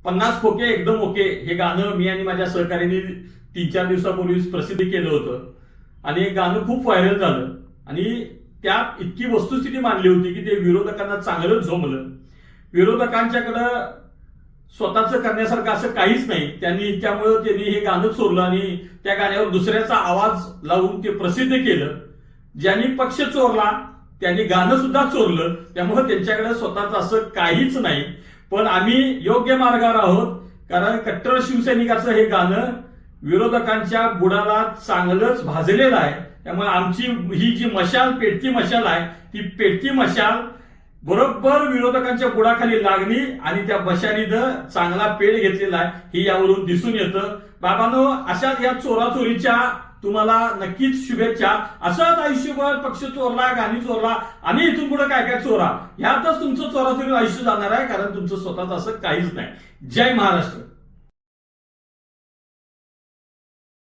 50 खोके एकदम ओके हे गाणं मी आणि माझ्या सहकार्याने 3-4 दिवसापूर्वीच प्रसिद्ध केलं होतं आणि हे गाणं खूप व्हायरल झालं आणि त्यात इतकी वस्तुस्थिती मांडली होती की ते विरोधकांना चांगलंच झोंबलं. विरोधकांच्याकडं स्वतःचं करण्यासारखं असं काहीच नाही. त्यामुळं त्यांनी हे गाणं चोरलं आणि त्या गाण्यावर दुसऱ्याचा आवाज लावून ते प्रसिद्ध केलं. ज्यांनी पक्ष चोरला त्यांनी गाणं सुद्धा चोरलं. त्यामुळे त्यांच्याकडे स्वतःचं असं काहीच नाही. पण आम्ही योग्य मार्गावर आहोत, कारण कट्टर शिवसैनिकाचं हे गाणं विरोधकांच्या बुडाला चांगलंच भाजलेलं आहे. त्यामुळे आमची ही जी मशाल, पेटती मशाल आहे, ती पेटती मशाल बरोबर विरोधकांच्या बुडाखाली लागली आणि त्या मशालीनं चांगला पेट घेतलेला आहे हे यावरून दिसून येतं. बाबांनो, अशाच या चोराचोरीच्या तुम्हाला नक्कीच शुभेच्छा. असंच आयुष्यभर पक्ष चोरला, गाणी चोरला आणि इथून पुढे काय काय चोरा, ह्यातच तुमचं चोराचोरी आयुष्य जाणार आहे, कारण तुमचं स्वतःच असं काहीच नाही. जय महाराष्ट्र.